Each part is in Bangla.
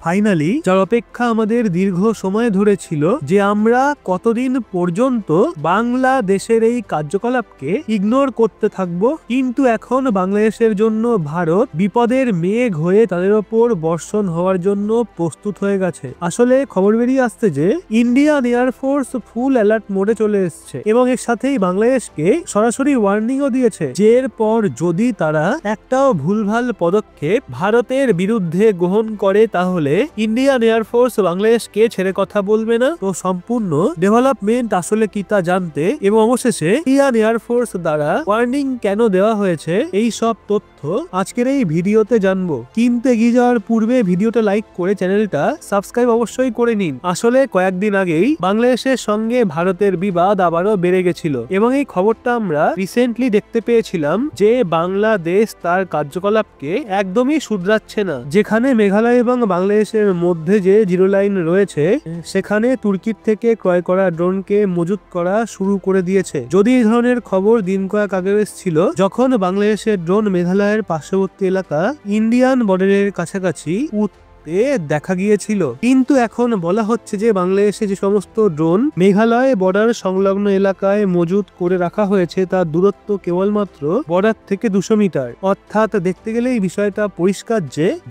ফাইনালি যার অপেক্ষা আমাদের দীর্ঘ সময় ধরে ছিল যে আমরা কতদিন পর্যন্ত বাংলাদেশের এই কার্যকলাপকে ইগনোর করতে থাকবো, কিন্তু এখন বাংলাদেশের জন্য ভারত বিপদের মেঘ হয়ে তাদের ওপর বর্ষণ হওয়ার জন্য প্রস্তুত হয়ে গেছে। আসলে খবর বেরিয়ে আসছে যে ইন্ডিয়ান এয়ারফোর্স ফুল অ্যালার্ট মোডে চলে এসছে এবং এর সাথেই বাংলাদেশকে সরাসরি ওয়ার্নিংও দিয়েছে যে এরপর যদি তারা একটাও ভুলভাল পদক্ষেপ ভারতের বিরুদ্ধে গ্রহণ করে তাহলে ইন্ডিয়ান এয়ারফোর্স বাংলাদেশকে ছেড়ে কথা বলবে না। তো সম্পূর্ণ ডেভেলপমেন্ট আসলে কি তা জানতে এবং অবশেষে ইন্ডিয়ান এয়ারফোর্স দ্বারা ওয়ার্নিং কেন দেওয়া হয়েছে এই সব তথ্য আজকের এই ভিডিওতে জানবো। কিন্তু এগিয়ে যাওয়ার পূর্বে ভিডিওটা লাইক করে চ্যানেলটা সাবস্ক্রাইব অবশ্যই করে নিন। আসলে কয়েকদিন আগেই বাংলাদেশের সঙ্গে ভারতের বিবাদ আবারও বেড়ে গেছিল এবং এই খবরটা আমরা রিসেন্টলি দেখতে পেয়েছিলাম যে বাংলাদেশ তার কার্যকলাপকে একদমই শুধরাচ্ছে না। যেখানে মেঘালয় এবং বাংলাদেশের মধ্যে যে জিরো লাইন রয়েছে সেখানে তুর্কির থেকে ক্রয় করা ড্রোনকে মজুত করা শুরু করে দিয়েছে। যদি এই ধরনের খবর দিন কয়েক আগে এসেছিল যখন বাংলাদেশের ড্রোন মেঘালয়ের পার্শ্ববর্তী এলাকা ইন্ডিয়ান বর্ডারের কাছাকাছি দেখা গিয়েছিল, কিন্তু এখন বলা হচ্ছে যে বাংলাদেশে যে সমস্ত ড্রোন মেঘালয় বর্ডার সংলগ্ন এলাকায় মজুত করে রাখা হয়েছে তার দূরত্ব কেবলমাত্র বর্ডার থেকে 200 মিটার। অর্থাৎ দেখতে গেলে এই বিষয়টা পরিষ্কার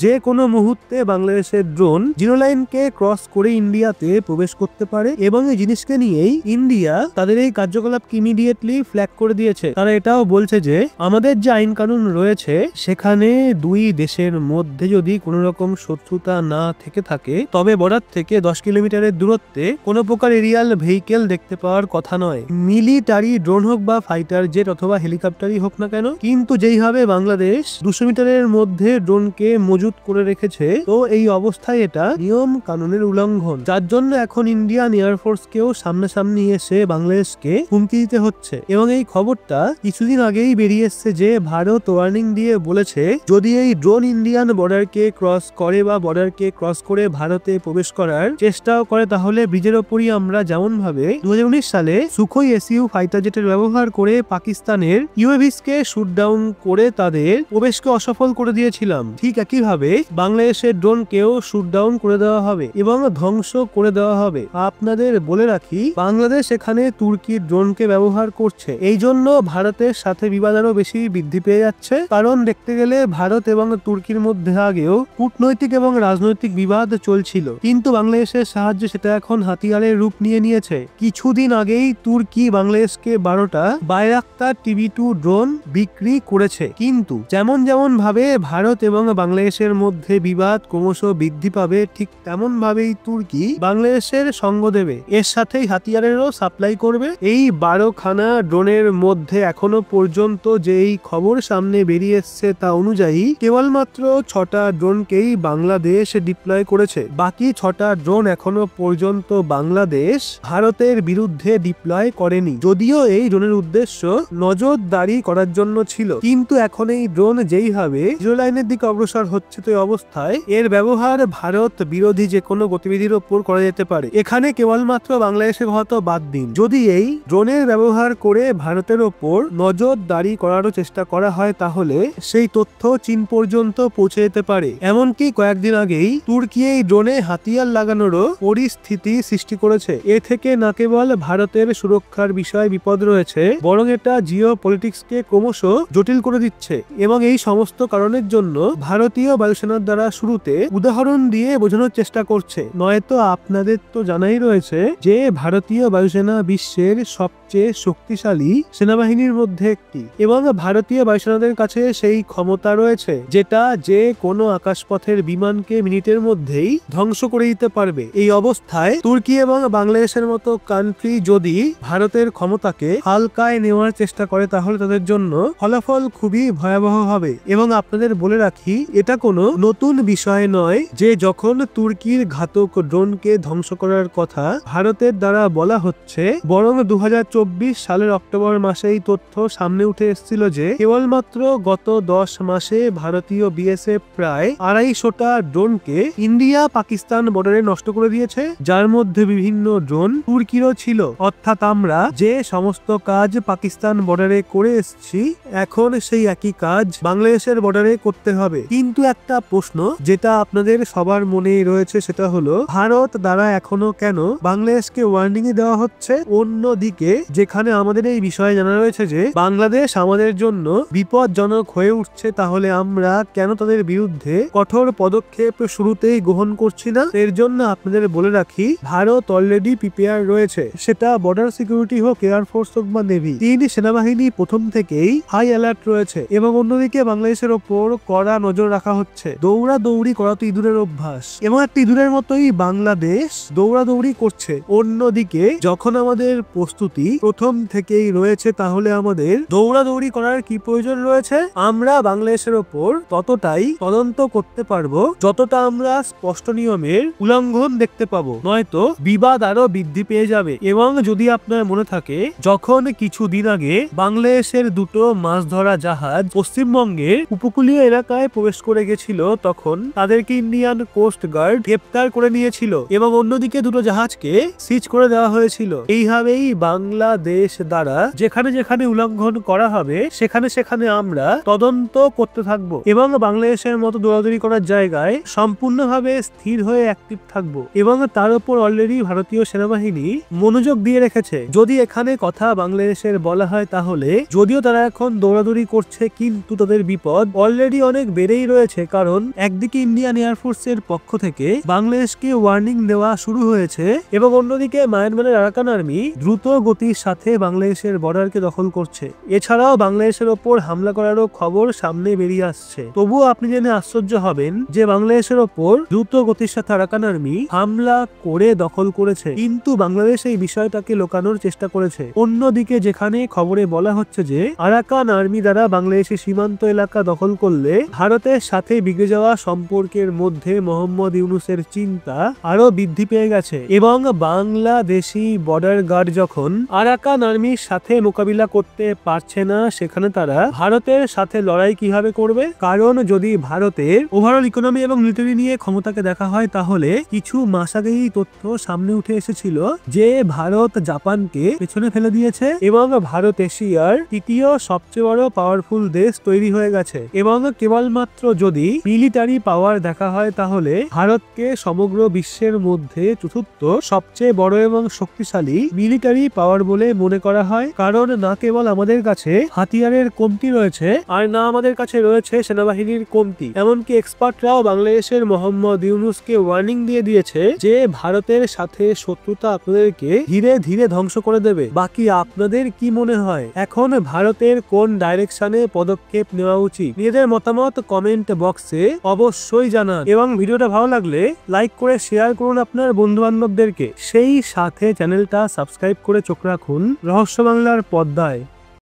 যে কোনো মুহূর্তে বাংলাদেশের ড্রোন জিরো লাইনকে ক্রস করে ইন্ডিয়াতে প্রবেশ করতে পারে এবং এই জিনিসকে নিয়েই ইন্ডিয়া তাদের এই কার্যকলাপকে ইমিডিয়েটলি ফ্ল্যাগ করে দিয়েছে। তারা এটাও বলছে যে আমাদের যে আইন কানুন রয়েছে সেখানে দুই দেশের মধ্যে যদি কোনো রকম শত্রুতা না থেকে থাকে তবে বর্ডার থেকে 10 কিলোমিটারের দূরত্বে কোনো প্রকার এরিয়াল ভেহিকেল দেখতে পাওয়ার কথা নয়, মিলিটারি ড্রোন হোক বা ফাইটার জেট অথবা হেলিকপ্টারই হোক না কেন। কিন্তু যেইভাবে বাংলাদেশ 200 মিটারের মধ্যে ড্রোনকে মজুত করে রেখেছে, তো এই অবস্থায় এটা নিয়ম কানুনের উল্লঙ্ঘন, যার জন্য এখন ইন্ডিয়ান এয়ারফোর্সকেও সামনাসামনি এসে বাংলাদেশকে হুমকি দিতে হচ্ছে। এবং এই খবরটা কিছুদিন আগেই বেরিয়ে এসছে যে ভারত ওয়ার্নিং দিয়ে বলেছে যদি এই ড্রোন ইন্ডিয়ান বর্ডারকে ক্রস করে বা বর্ডারকে ক্রস করে ভারতে প্রবেশ করার চেষ্টাও করে তাহলে ব্রিজের ওপরই আমরা যেমন ভাবে 2019 সালে সুখোই এসইউ ফাইটার জেটের ব্যবহার করে পাকিস্তানের ইউএভিসকে শুট ডাউন করে তাদের প্রবেশকে অসফল করে দিয়েছিলাম, ঠিক একইভাবে বাংলাদেশের ড্রোনকেও শুট ডাউন করে দেওয়া হবে এবং ধ্বংস করে দেওয়া হবে। আপনাদের বলে রাখি বাংলাদেশ এখানে তুর্কির ড্রোনকে ব্যবহার করছে, এই জন্য ভারতের সাথে বিবাদ আরো বেশি বৃদ্ধি পেয়ে যাচ্ছে। কারণ দেখতে গেলে ভারত এবং তুর্কির মধ্যে আগেও কূটনৈতিক এবং রাজনৈতিক বিবাদ চলছিল, কিন্তু বাংলাদেশের সাহায্যে সেটা এখন হাতিয়ারের রূপ নিয়ে নিয়েছে। কিছুদিন আগেই তুর্কি বাংলাদেশকে 12টা বায়রাক্তার TB2 ড্রোন বিক্রি করেছে, কিন্তু যেমন যেমন ভাবে ভারত এবং বাংলাদেশের মধ্যে বিবাদ ক্রমশ বৃদ্ধি পাবে ঠিক তেমন ভাবেই তুর্কি বাংলাদেশের সঙ্গ দেবে, এর সাথেই হাতিয়ারেরও সাপ্লাই করবে। এই 12খানা ড্রোনের মধ্যে এখনো পর্যন্ত যে এই খবর সামনে বেরিয়ে এসছে তা অনুযায়ী কেবলমাত্র 6টা ড্রোনকেই বাংলাদেশ ডিপ্লয় করেছে, বাকি 6টা ড্রোন এখনো পর্যন্ত বাংলাদেশ ভারতের বিরুদ্ধে ডিপ্লয় করেনি। যদিও এই ড্রোনের উদ্দেশ্য নজরদারি করার জন্য ছিল, কিন্তু এখন এই ড্রোন যেইভাবে জিরো লাইনের দিকে অগ্রসর হচ্ছে তো অবস্থায় এর ব্যবহার ভারত বিরোধী যে কোনো গতিবিধির ওপর করা যেতে পারে। এখানে কেবলমাত্র বাংলাদেশের হয়তো বাদ দিন, যদি এই ড্রোনের ব্যবহার করে ভারতের ওপর নজরদারি করারও চেষ্টা করা হয় তাহলে সেই তথ্য চীন পর্যন্ত পৌঁছে যেতে পারে। এমনকি কয়েকদিন আগেই তুর্কি এই ড্রোনে হাতিয়ার লাগানোরও পরিস্থিতি সৃষ্টি করেছে। এ থেকে না কেবল ভারতের সুরক্ষার বিষয়ে বিপদ রয়েছে, বরং এটা জিও পলিটিক্সকে ক্রমশ জটিল করে দিচ্ছে এবং এই সমস্ত কারণের জন্য ভারতীয় বায়ুসেনার দ্বারা শুরুতে উদাহরণ দিয়ে বোঝানোর চেষ্টা করছে। নয়তো আপনাদের তো জানাই রয়েছে যে ভারতীয় বায়ুসেনা বিশ্বের সবচেয়ে শক্তিশালী সেনাবাহিনীর মধ্যে একটি এবং ভারতীয় বায়ুসেনাদের কাছে সেই ক্ষমতা রয়েছে যেটা যে কোনো আকাশপথের বিমানকে মিনিটের মধ্যেই ধ্বংস করে দিতে পারবে। এই অবস্থায় তুর্কি এবং বাংলাদেশের মতো কান্ট্রি যদি ভারতের ক্ষমতাকে হালকায় নেওয়ার চেষ্টা করে তাহলে তাদের জন্য ফলাফল খুবই ভয়াবহ হবে। এবং আপনাদের বলে রাখি এটা কোনো নতুন বিষয় নয় যে যখন তুর্কির ঘাতক ড্রোনকে ধ্বংস করার কথা ভারতের দ্বারা বলা হচ্ছে, বরং 2024 সালের অক্টোবর মাসে এই তথ্য সামনে উঠে এসেছিল যে কেবলমাত্র গত 10 মাসে ভারতীয় বিএসএফ প্রায় 250টা ড্রোনকে ইন্ডিয়া পাকিস্তান বর্ডারে নষ্ট করে দিয়েছে, যার মধ্যে বিভিন্ন ড্রোন তুর্কিরও ছিল। অর্থাৎ আমরা যে সমস্ত কাজ পাকিস্তান বর্ডারে করে এসেছি, এখন সেই একই কাজ বাংলাদেশের বর্ডারে করতে হবে। কিন্তু একটা প্রশ্ন যেটা আপনাদের সবার মনেই রয়েছে, সেটা হলো ভারত দ্বারা এখনো কেন বাংলাদেশকে ওয়ার্নিং দেওয়া হচ্ছে? অন্যদিকে যেখানে আমাদের এই বিষয়ে জানা রয়েছে যে বাংলাদেশ আমাদের জন্য বিপজ্জনক হয়ে উঠছে, তাহলে আমরা কেন তাদের বিরুদ্ধে কঠোর পদক্ষেপ শুরুতেই গ্রহণ করছি না? এর জন্য আপনাদের বলে রাখি, ভারত অলরেডি প্রিপেয়ার রয়েছে, সেটা বর্ডার সিকিউরিটি হোক, এয়ারফোর্স হোক বা নেভি। তিন সেনাবাহিনী প্রথম থেকেই হাই অ্যালার্ট রয়েছে এবং অন্যদিকে বাংলাদেশের ওপর কড়া নজর রাখা হচ্ছে। দৌড়াদৌড়ি করা তো ইঁদুরের অভ্যাস এবং একটা ইঁদুরের মতোই বাংলাদেশ দৌড়াদৌড়ি করছে। অন্যদিকে যখন আমাদের প্রস্তুতি প্রথম থেকেই রয়েছে, তাহলে আমাদের দৌড়াদৌড়ি করার কি প্রয়োজন রয়েছে? আমরা বাংলাদেশের ওপর ততটাই তদন্ত করতে পারবো যতটা আমরা স্পষ্ট নিয়মের উল্লঙ্ঘন দেখতে পাবো, নয়তো বিবাদ আরো বৃদ্ধি পেয়ে যাবে। এবং যদি আপনার মনে থাকে, যখন কিছুদিন আগে বাংলাদেশের দুটো মাছ ধরা জাহাজ পশ্চিমবঙ্গের উপকূলীয় এলাকায় প্রবেশ করে গেছিল, তখন তাদেরকে ইন্ডিয়ান কোস্ট গার্ড গ্রেপ্তার করে নিয়েছিল এবং অন্যদিকে দুটো জাহাজকে সিজ করে দেওয়া হয়েছিল। এইভাবেই বাংলাদেশ দ্বারা যেখানে যেখানে উল্লঙ্ঘন করা হবে, সেখানে সেখানে আমরা তদন্ত করতে থাকবো এবং বাংলাদেশের মতো দৌড়াদৌড়ি করার জায়গায় সম্পূর্ণভাবে স্থির হয়ে অ্যাক্টিভ থাকবো। এবং তার উপর অলরেডি ভারতীয় সেনাবাহিনী মনোযোগ দিয়ে রেখেছে। যদি এখানে কথা বাংলাদেশের বলা হয়, তাহলে যদিও তারা এখন দৌড়াদৌড়ি করছে, কিন্তু তাদের বিপদ অলরেডি অনেক বেড়েই রয়েছে। কারণ একদিকে ইন্ডিয়ান এয়ারফোর্সের পক্ষ থেকে বাংলাদেশকে ওয়ার্নিং দেওয়া শুরু হয়েছে এবং অন্যদিকে মায়ানমারের আরাকান আর্মি দ্রুত গতির সাথে বাংলাদেশের বর্ডারকে দখল করছে। এছাড়াও বাংলাদেশের ওপর হামলা করারও খবর সামনে বেরিয়ে আসছে। তবুও আপনি জেনে আশ্চর্য হবেন যে বাংলাদেশের ওপর দ্রুত গতির সাথে আরাকান আর্মি হামলা করে দখল করেছে, কিন্তু বাংলাদেশ এই বিষয়টাকে লুকানোর চেষ্টা করেছে। অন্যদিকে যেখানে খবরে বলা হচ্ছে যে আরাকান আর্মি দ্বারা বাংলাদেশের সীমান্ত এলাকা দখল করলে ভারতের সাথে বিগড়ে যাওয়া সম্পর্কের মধ্যে মোহাম্মদ ইউনূসের চিন্তা আরো বৃদ্ধি পেয়ে গেছে এবং বাংলাদেশি বর্ডার গার্ড যখন আরাকান আর্মির সাথে মোকাবিলা করতে পারছে না, সেখানে তারা ভারতের সাথে লড়াই কিভাবে করবে? কারণ যদি ভারতের ওভারঅল ইকোনমি এবং মিলিটারি নিয়ে ক্ষমতাকে দেখা হয়, তাহলে কিছু মাস আগেই তথ্য সামনে উঠে এসেছিল যে ভারত জাপানকে পেছনে ফেলে দিয়েছে এবং ভারত এশিয়ার তৃতীয় সবচেয়ে বড় পাওয়ারফুল দেশ তৈরি হয়ে গেছে। এবং কেবলমাত্র যদি মিলিটারি পাওয়ার দেখা হয়, তাহলে ভারতকে সমগ্র বিশ্বের মধ্যে চতুর্থ সবচেয়ে বড় এবং শক্তিশালী মিলিটারি পাওয়ার বলে মনে করা হয়। কারণ না কেবল আমাদের কাছে হাতিয়ারের কমতি রয়েছে, আর না আমাদের কাছে রয়েছে সেনাবাহিনীর কমতি। এমনকি এক্সপার্টরাও বাংলাদেশের মোহাম্মদ ইউনূসকে ওয়ার্নিং দিয়ে দিয়েছে যে ভারতের সাথে শত্রুতা আপনাদেরকে ধীরে ধীরে ধ্বংস করে দেবে। বাকি আপনাদের কি মনে হয়, এখন ভারতের কোন ডাইরেকশনে পদক্ষেপ নেওয়া উচিত? নিজেদের মতামত কমেন্ট বক্সে অবশ্যই জানান এবং ভিডিওটা ভালো লাগলে লাইক করে শেয়ার করুন আপনার বন্ধু বান্ধবদেরকে। সেই সাথে চ্যানেলটা সাবস্ক্রাইব করে চোখ রাখুন রহস্য বাংলার পর্দায়।